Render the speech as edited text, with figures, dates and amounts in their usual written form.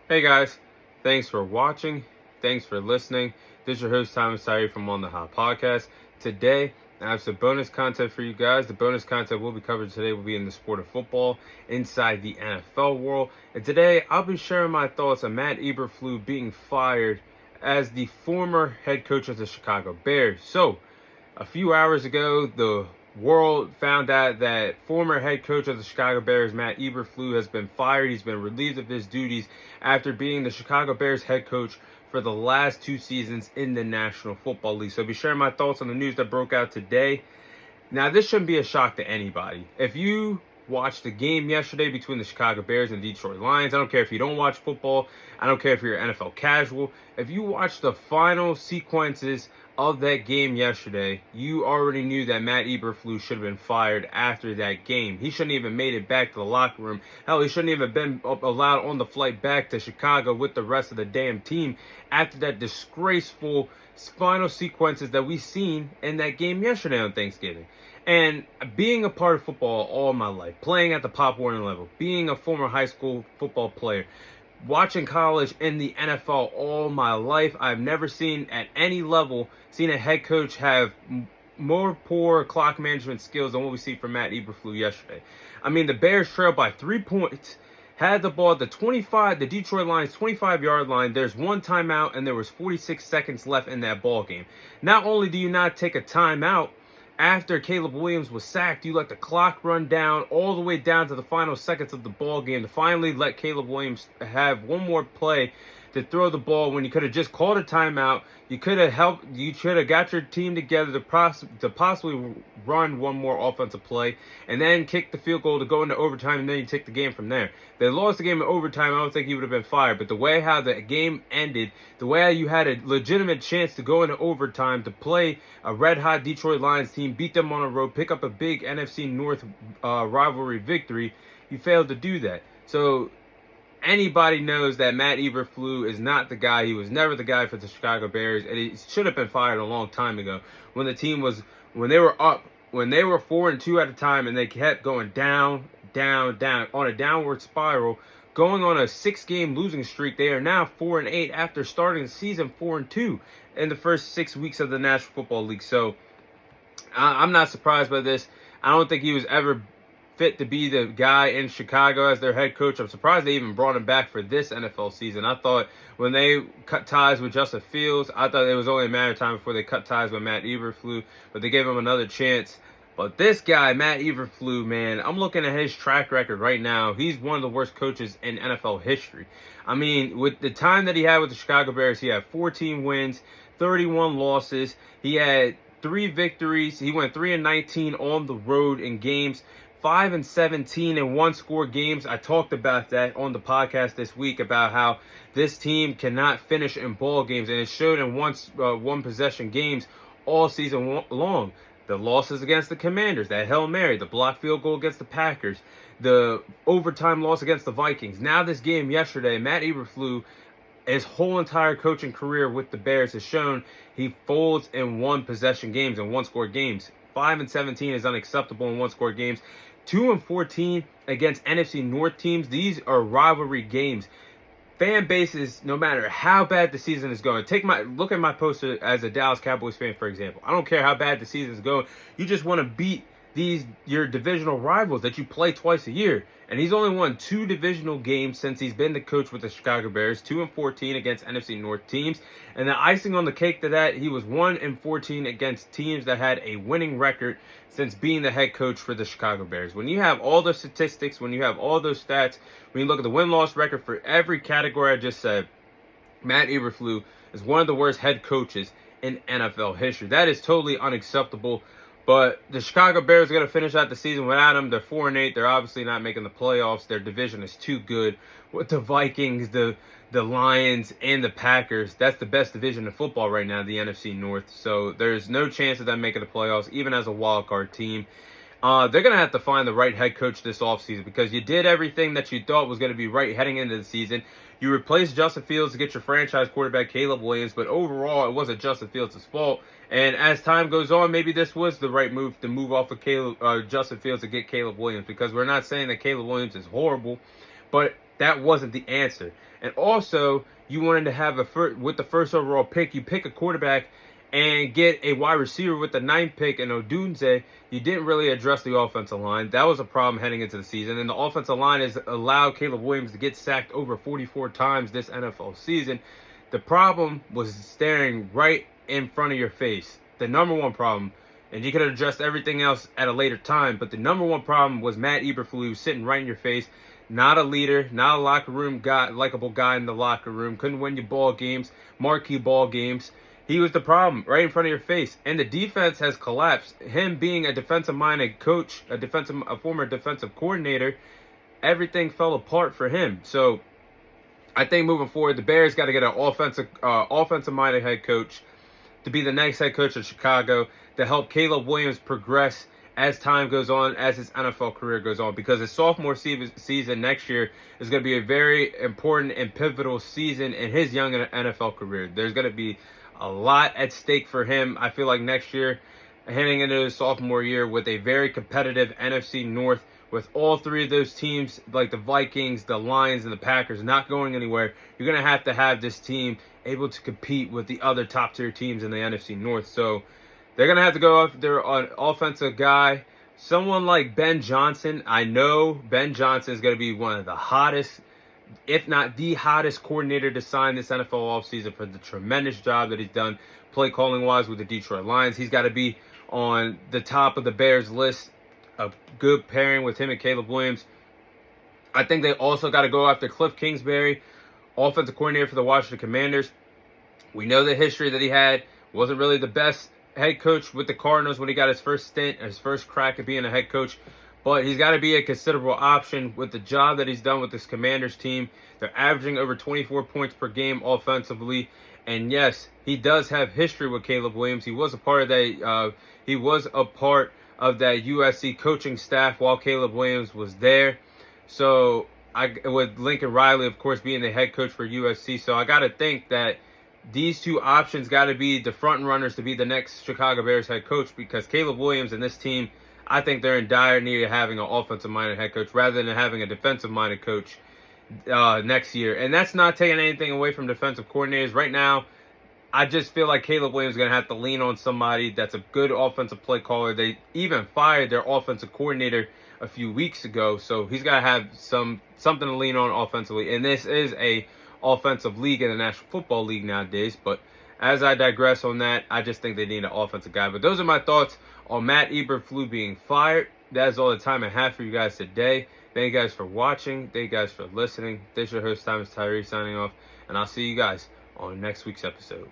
Hey guys, thanks for watching. Thanks for listening. This is your host Thomas Tyree from On the Hot Podcast. Today, I have some bonus content for you guys. The bonus content we'll be covering today will be in the sport of football inside the NFL world. And today, I'll be sharing my thoughts on Matt Eberflus being fired as the former head coach of the Chicago Bears. So, a few hours ago, the world found out that former head coach of the Chicago Bears, Matt Eberflus, has been fired. He's been relieved of his duties after being the Chicago Bears head coach for the last 2 seasons in the National Football League. So I'll be sharing my thoughts on the news that broke out today. Now, this shouldn't be a shock to anybody. If you watched the game yesterday between the Chicago Bears and the Detroit Lions, I don't care if you don't watch football, I don't care if you're an NFL casual, if you watched the final sequences of that game yesterday, you already knew that Matt Eberflus should have been fired after that game. He shouldn't even made it back to the locker room. Hell, he shouldn't even been allowed on the flight back to Chicago with the rest of the damn team after that disgraceful final sequences that we seen in that game yesterday on Thanksgiving. And being a part of football all my life, playing at the Pop Warner level, being a former high school football player, watching college and the NFL all my life, I've never seen at any level seen a head coach have more poor clock management skills than what we see from Matt Eberflus yesterday. I mean, the Bears trailed by 3 points, had the ball at the Detroit Lions 25-yard line. There's one timeout and there was 46 seconds left in that ball game. Not only do you not take a timeout after Caleb Williams was sacked, you let the clock run down all the way down to the final seconds of the ball game to finally let Caleb Williams have one more play to throw the ball when you could have just called a timeout. You could have helped. You should have got your team together to possibly run one more offensive play and then kick the field goal to go into overtime, and then you take the game from there. They lost the game in overtime. I don't think he would have been fired. But the way how the game ended, the way how you had a legitimate chance to go into overtime to play a red-hot Detroit Lions team, beat them on the road, pick up a big NFC North rivalry victory, you failed to do that. So anybody knows that Matt Eberflus is not the guy. He was never the guy for the Chicago Bears, and he should have been fired a long time ago when they were 4-2 at a time, and they kept going down on a downward spiral, going on a 6-game losing streak. They are now 4-8 after starting the season 4-2 in the first 6 weeks of the National Football League. So I'm not surprised by this. I don't think he was ever fit to be the guy in Chicago as their head coach. I'm surprised they even brought him back for this NFL season. I thought when they cut ties with Justin Fields, I thought it was only a matter of time before they cut ties with Matt Eberflus, but they gave him another chance. But this guy, Matt Eberflus, man, I'm looking at his track record right now. He's one of the worst coaches in NFL history. I mean, with the time that he had with the Chicago Bears, he had 14 wins, 31 losses. He had 3 victories. He went 3-19 on the road in games. 5-17 in one-score games. I talked about that on the podcast this week about how this team cannot finish in ball games, and it showed in one-possession games all season long. The losses against the Commanders, that Hail Mary, the blocked field goal against the Packers, the overtime loss against the Vikings. Now this game yesterday, Matt Eberflus, his whole entire coaching career with the Bears has shown he folds in one-possession games and one-score games. 5-17 is unacceptable in one-score games. 2-14 against NFC North teams. These are rivalry games. Fan bases, no matter how bad the season is going, look at my poster as a Dallas Cowboys fan, for example. I don't care how bad the season is going. You just want to beat your divisional rivals that you play twice a year. And he's only won 2 divisional games since he's been the coach with the Chicago Bears, 2-14 against NFC North teams. And the icing on the cake to that, he was 1-14 against teams that had a winning record since being the head coach for the Chicago Bears. When you have all those statistics, when you have all those stats, when you look at the win-loss record for every category I just said, Matt Eberflus is one of the worst head coaches in NFL history. That is totally unacceptable. But the Chicago Bears are going to finish out the season without him. They're 4-8. They're obviously not making the playoffs. Their division is too good. With the Vikings, the Lions, and the Packers, that's the best division in football right now, the NFC North. So there's no chance of them making the playoffs, even as a wild card team. They're going to have to find the right head coach this offseason because you did everything that you thought was going to be right heading into the season. You replaced Justin Fields to get your franchise quarterback, Caleb Williams, but overall, it wasn't Justin Fields' fault. And as time goes on, maybe this was the right move to move off of Justin Fields to get Caleb Williams, because we're not saying that Caleb Williams is horrible, but that wasn't the answer. And also, you wanted to have with the first overall pick, you pick a quarterback and get a wide receiver with the 9th pick in Odunze. You didn't really address the offensive line. That was a problem heading into the season. And the offensive line has allowed Caleb Williams to get sacked over 44 times this NFL season. The problem was staring right in front of your face. The number one problem, and you could have addressed everything else at a later time, but the number one problem was Matt Eberflus sitting right in your face. Not a leader, not a locker room guy, likable guy in the locker room. Couldn't win you ball games, marquee ball games. He was the problem right in front of your face. And the defense has collapsed. Him being a defensive-minded coach, a former defensive coordinator, everything fell apart for him. So I think moving forward, the Bears got to get an offensive-minded head coach to be the next head coach of Chicago to help Caleb Williams progress as time goes on, as his NFL career goes on, because his sophomore season next year is going to be a very important and pivotal season in his young NFL career. There's going to be a lot at stake for him. I feel like next year, heading into his sophomore year with a very competitive NFC North, with all three of those teams, like the Vikings, the Lions, and the Packers, not going anywhere, you're going to have this team able to compete with the other top-tier teams in the NFC North. So they're going to have to go after an offensive guy. Someone like Ben Johnson. I know Ben Johnson is going to be one of the hottest, if not the hottest coordinator to sign this NFL offseason for the tremendous job that he's done play calling wise with the Detroit Lions. He's got to be on the top of the Bears list. A good pairing with him and Caleb Williams. I think they also got to go after Cliff Kingsbury, offensive coordinator for the Washington Commanders. We know the history that he had. Wasn't really the best head coach with the Cardinals when he got his first stint, his first crack at being a head coach. But he's got to be a considerable option with the job that he's done with this Commanders team. They're averaging over 24 points per game offensively. And yes, he does have history with Caleb Williams. He was a part of that. Of that USC coaching staff while Caleb Williams was there. So with Lincoln Riley, of course, being the head coach for USC. So I got to think that these two options got to be the front runners to be the next Chicago Bears head coach, because Caleb Williams and this team, I think they're in dire need of having an offensive-minded head coach rather than having a defensive-minded coach next year. And that's not taking anything away from defensive coordinators. Right now, I just feel like Caleb Williams is going to have to lean on somebody that's a good offensive play caller. They even fired their offensive coordinator a few weeks ago, so he's got to have something to lean on offensively. And this is a offensive league in the National Football League nowadays. But as I digress on that, I just think they need an offensive guy. But those are my thoughts on Matt Eberflus being fired. That is all the time I have for you guys today. Thank you guys for watching. Thank you guys for listening. This is your host, Thomas Tyree, signing off. And I'll see you guys on next week's episode.